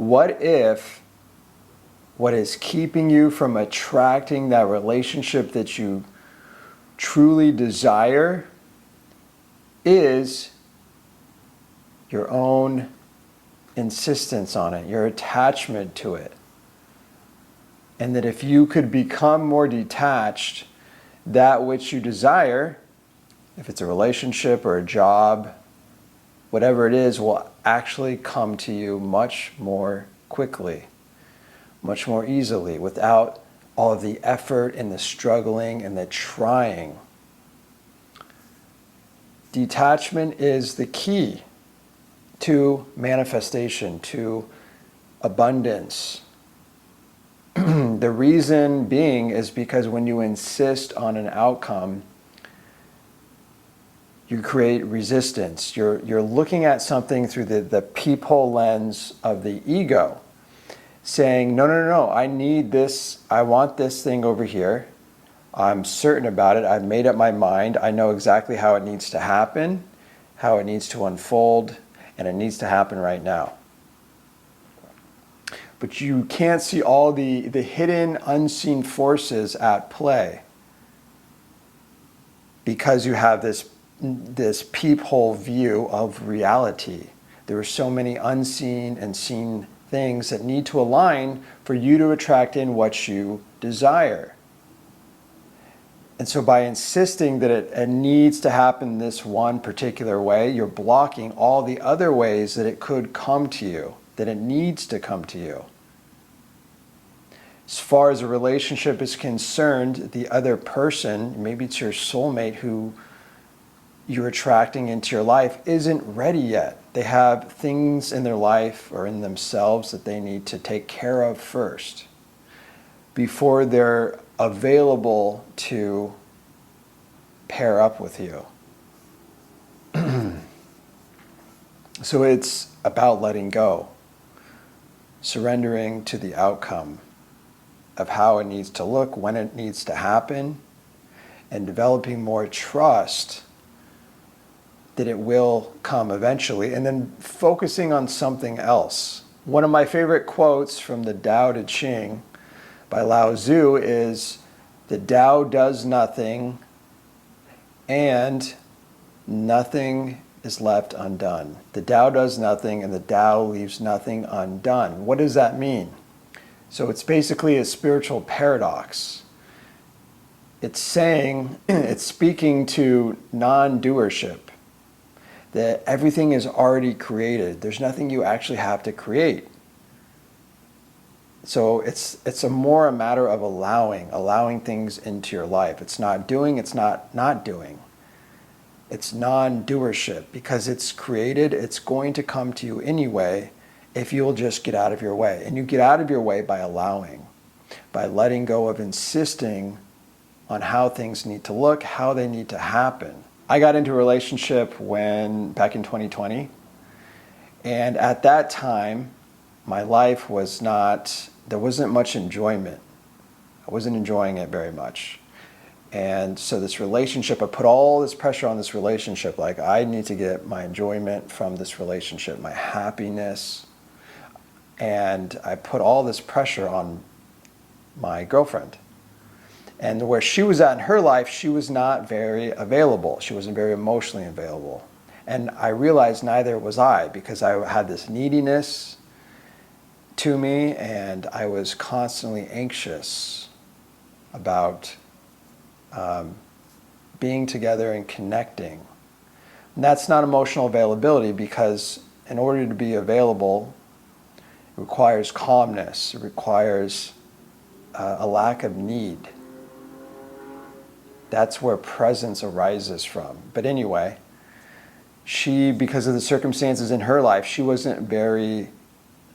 what if what is keeping you from attracting that relationship that you truly desire is your own insistence on it, your attachment to it? And that if you could become more detached, that which you desire, if it's a relationship or a job, whatever it is, will actually come to you much more quickly, much more easily, without all of the effort and the struggling and the trying. Detachment is the key to manifestation, to abundance. The reason being is because when you insist on an outcome, you create resistance. You're looking at something through the peephole lens of the ego, saying, no, I need this, I want this thing over here. I'm certain about it. I've made up my mind. I know exactly how it needs to happen, how it needs to unfold, and it needs to happen right now. But you can't see all the hidden, unseen forces at play because you have this peephole view of reality. There are so many unseen and seen things that need to align for you to attract in what you desire. And so by insisting that it needs to happen this one particular way, you're blocking all the other ways that it could come to you, that it needs to come to you. As far as a relationship is concerned, the other person, maybe it's your soulmate who you're attracting into your life, isn't ready yet. They have things in their life or in themselves that they need to take care of first before they're available to pair up with you. So it's about letting go, surrendering to the outcome of how it needs to look, when it needs to happen, and developing more trust that it will come eventually, and then focusing on something else. One of my favorite quotes from the Tao Te Ching by Lao Tzu is, "The Tao does nothing and nothing is left undone." The Tao does nothing and the Tao leaves nothing undone. What does that mean? So it's basically a spiritual paradox. It's saying, it's speaking to non-doership, that everything is already created. There's nothing you actually have to create. So it's more a matter of allowing things into your life. It's not doing, it's not doing. It's non-doership, because it's created, it's going to come to you anyway if you'll just get out of your way. And you get out of your way by allowing, by letting go of insisting on how things need to look, how they need to happen. I got into a relationship back in 2020, and at that time, my life there wasn't much enjoyment. I wasn't enjoying it very much. And so this relationship, I put all this pressure on this relationship, like I need to get my enjoyment from this relationship, my happiness. And I put all this pressure on my girlfriend. And where she was at in her life, she was not very available. She wasn't very emotionally available. And I realized neither was I, because I had this neediness to me, and I was constantly anxious about being together and connecting. And that's not emotional availability, because in order to be available, it requires calmness. It requires a lack of need. That's where presence arises from. But anyway, she, because of the circumstances in her life, she wasn't very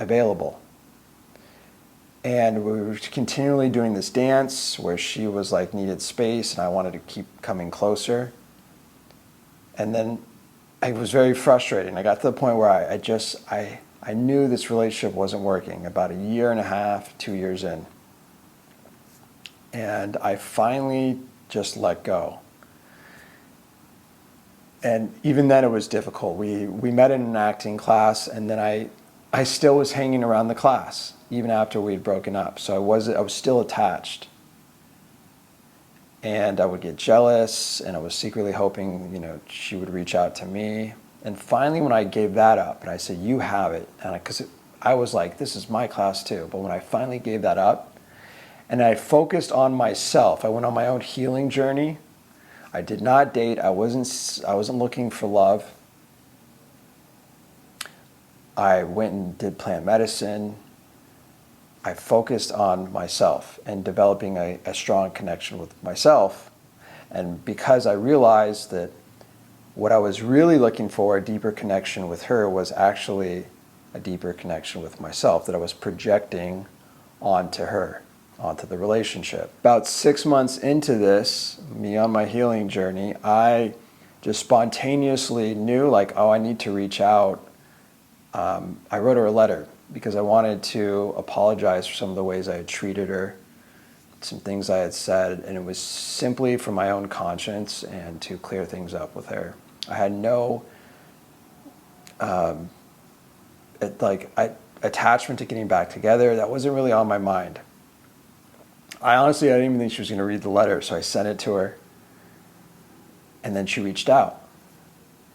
available. And we were continually doing this dance where she was like needed space and I wanted to keep coming closer. And then I was very frustrated. I got to the point where I knew this relationship wasn't working, about 1.5 years, 2 years in. And I finally just let go. And even then it was difficult. We met in an acting class, and then I I still was hanging around the class, even after we'd broken up. So I was still attached. And I would get jealous, and I was secretly hoping, she would reach out to me. And finally, when I gave that up, and I said, you have it, and because I was like, this is my class too. But when I finally gave that up, and I focused on myself, I went on my own healing journey. I did not date. I wasn't looking for love. I went and did plant medicine. I focused on myself and developing a strong connection with myself. And because I realized that what I was really looking for, a deeper connection with her, was actually a deeper connection with myself that I was projecting onto her, onto the relationship. About 6 months into this, me on my healing journey, I just spontaneously knew, I need to reach out. I wrote her a letter because I wanted to apologize for some of the ways I had treated her, some things I had said, and it was simply for my own conscience and to clear things up with her. I had no attachment to getting back together. That wasn't really on my mind. I didn't even think she was going to read the letter, so I sent it to her, and then she reached out.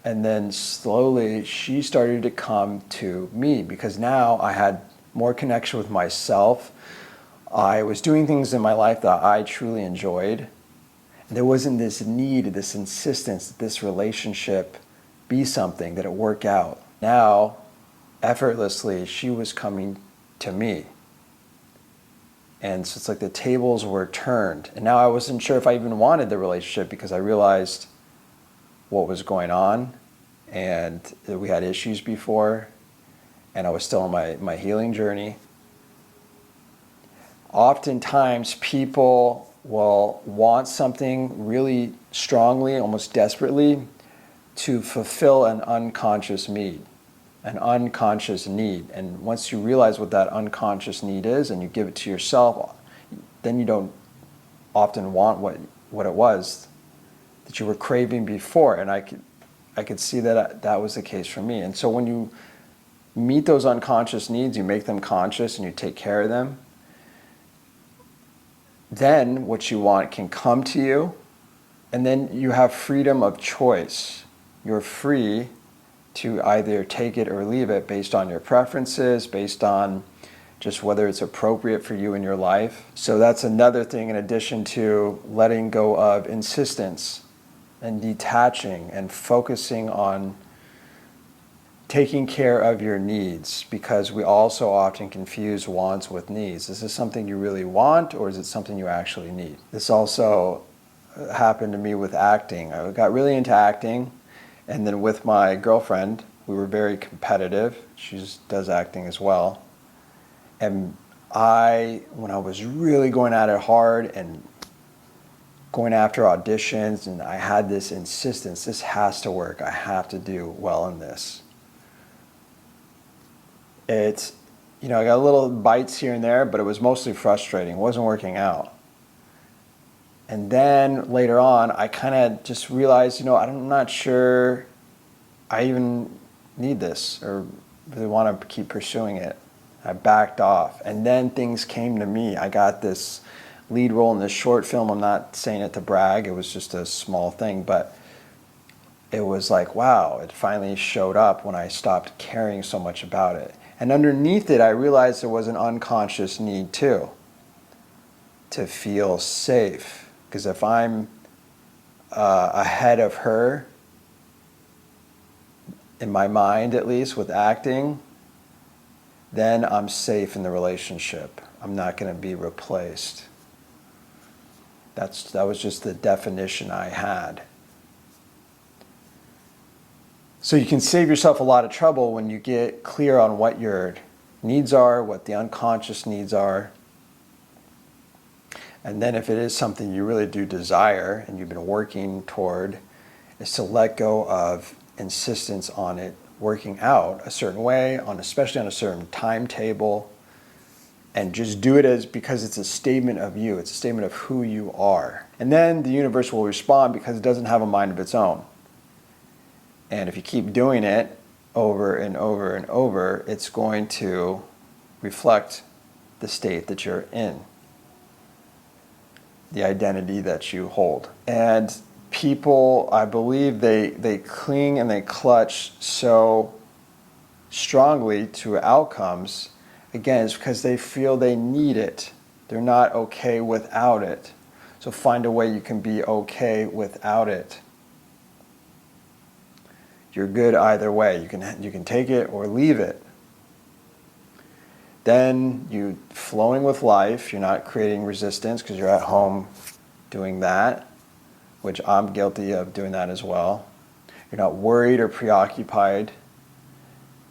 And then slowly she started to come to me because now I had more connection with myself. I was doing things in my life that I truly enjoyed. And there wasn't this need, this insistence that this relationship be something, that it work out. Now, effortlessly, she was coming to me. And so it's like the tables were turned. And now I wasn't sure if I even wanted the relationship because I realized what was going on, and we had issues before, and I was still on my healing journey. Oftentimes people will want something really strongly, almost desperately, to fulfill an unconscious need. And once you realize what that unconscious need is and you give it to yourself, then you don't often want what it was that you were craving before. And I could see that was the case for me. And so when you meet those unconscious needs, you make them conscious and you take care of them, then what you want can come to you, and then you have freedom of choice. You're free to either take it or leave it based on your preferences, based on just whether it's appropriate for you in your life. So that's another thing in addition to letting go of insistence and detaching and focusing on taking care of your needs, because we also often confuse wants with needs. Is this something you really want, or is it something you actually need? This also happened to me with acting. I got really into acting, and then with my girlfriend, we were very competitive. She does acting as well. And when I was really going at it hard and going after auditions, and I had this insistence, this has to work, I have to do well in this. I got little bites here and there, but it was mostly frustrating. It wasn't working out. And then later on, I kind of just realized, I'm not sure I even need this or really want to keep pursuing it. I backed off. And then things came to me. I got this lead role in this short film. I'm not saying it to brag. It was just a small thing, but it was like, wow, it finally showed up when I stopped caring so much about it. And underneath it, I realized there was an unconscious need too, to feel safe. Because if I'm ahead of her, in my mind at least, with acting, then I'm safe in the relationship. I'm not going to be replaced. That was just the definition I had. So you can save yourself a lot of trouble when you get clear on what your needs are, what the unconscious needs are. And then if it is something you really do desire and you've been working toward, is to let go of insistence on it working out a certain way, especially on a certain timetable, and just do it because it's a statement of you. It's a statement of who you are. And then the universe will respond because it doesn't have a mind of its own. And if you keep doing it, over and over and over, it's going to reflect the state that you're in, the identity that you hold. And people, I believe, they cling and they clutch so strongly to outcomes. Again, it's because they feel they need it. They're not okay without it. So find a way you can be okay without it. You're good either way. You can take it or leave it. Then you flowing with life. You're not creating resistance because you're at home doing that, which I'm guilty of doing that as well. You're not worried or preoccupied.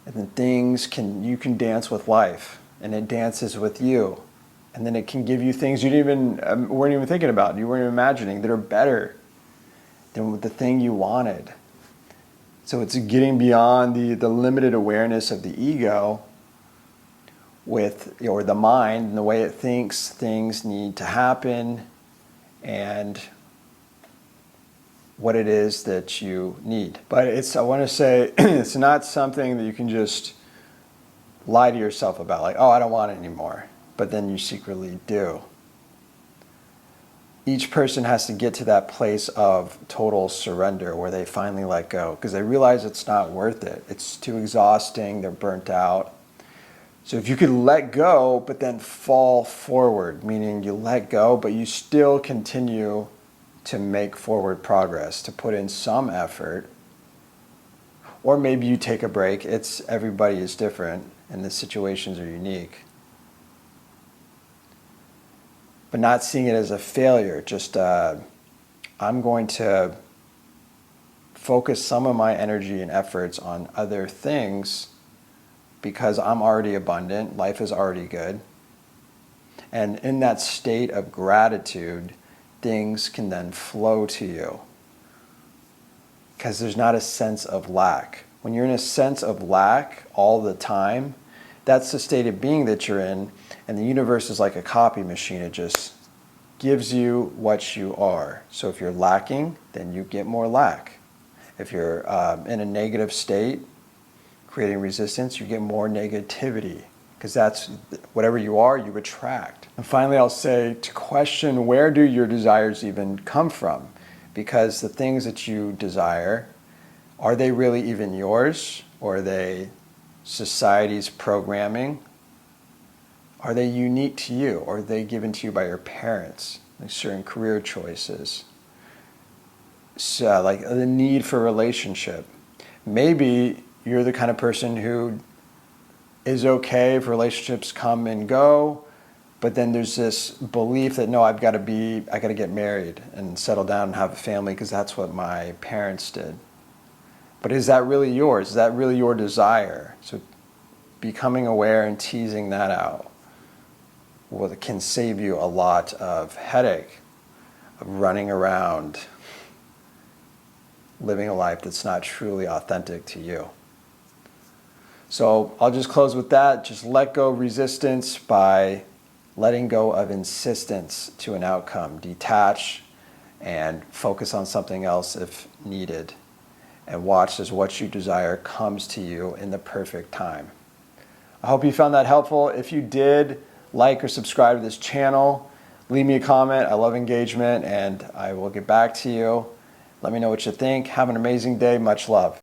And then you can dance with life, and it dances with you. And then it can give you things you weren't even thinking about, you weren't even imagining, that are better than the thing you wanted. So it's getting beyond the limited awareness of the ego or the mind and the way it thinks things need to happen and what it is that you need. But I want to say, it's not something that you can just lie to yourself about, like, oh, I don't want it anymore, but then you secretly do. Each person has to get to that place of total surrender where they finally let go because they realize it's not worth it. It's too exhausting, they're burnt out. So if you could let go, but then fall forward, meaning you let go, but you still continue to make forward progress, to put in some effort, or maybe you take a break. Everybody is different and the situations are unique. But not seeing it as a failure, just I'm going to focus some of my energy and efforts on other things because I'm already abundant, life is already good. And in that state of gratitude, things can then flow to you because there's not a sense of lack. When you're in a sense of lack all the time, that's the state of being that you're in, and the universe is like a copy machine. It just gives you what you are. So if you're lacking, then you get more lack. If you're in a negative state, creating resistance, you get more negativity because that's whatever you are, you attract. And finally, I'll say to question, where do your desires even come from? Because the things that you desire, are they really even yours? Or are they society's programming? Are they unique to you? Or are they given to you by your parents? Like certain career choices. So, like the need for a relationship. Maybe you're the kind of person who is okay if relationships come and go, but then there's this belief that no, I got to get married and settle down and have a family because that's what my parents did. But is that really yours? Is that really your desire? So becoming aware and teasing that out can save you a lot of headache of running around living a life that's not truly authentic to you. So I'll just close with that. Just let go of resistance by letting go of insistence to an outcome. Detach and focus on something else if needed. And watch as what you desire comes to you in the perfect time. I hope you found that helpful. If you did, like or subscribe to this channel. Leave me a comment. I love engagement and I will get back to you. Let me know what you think. Have an amazing day. Much love.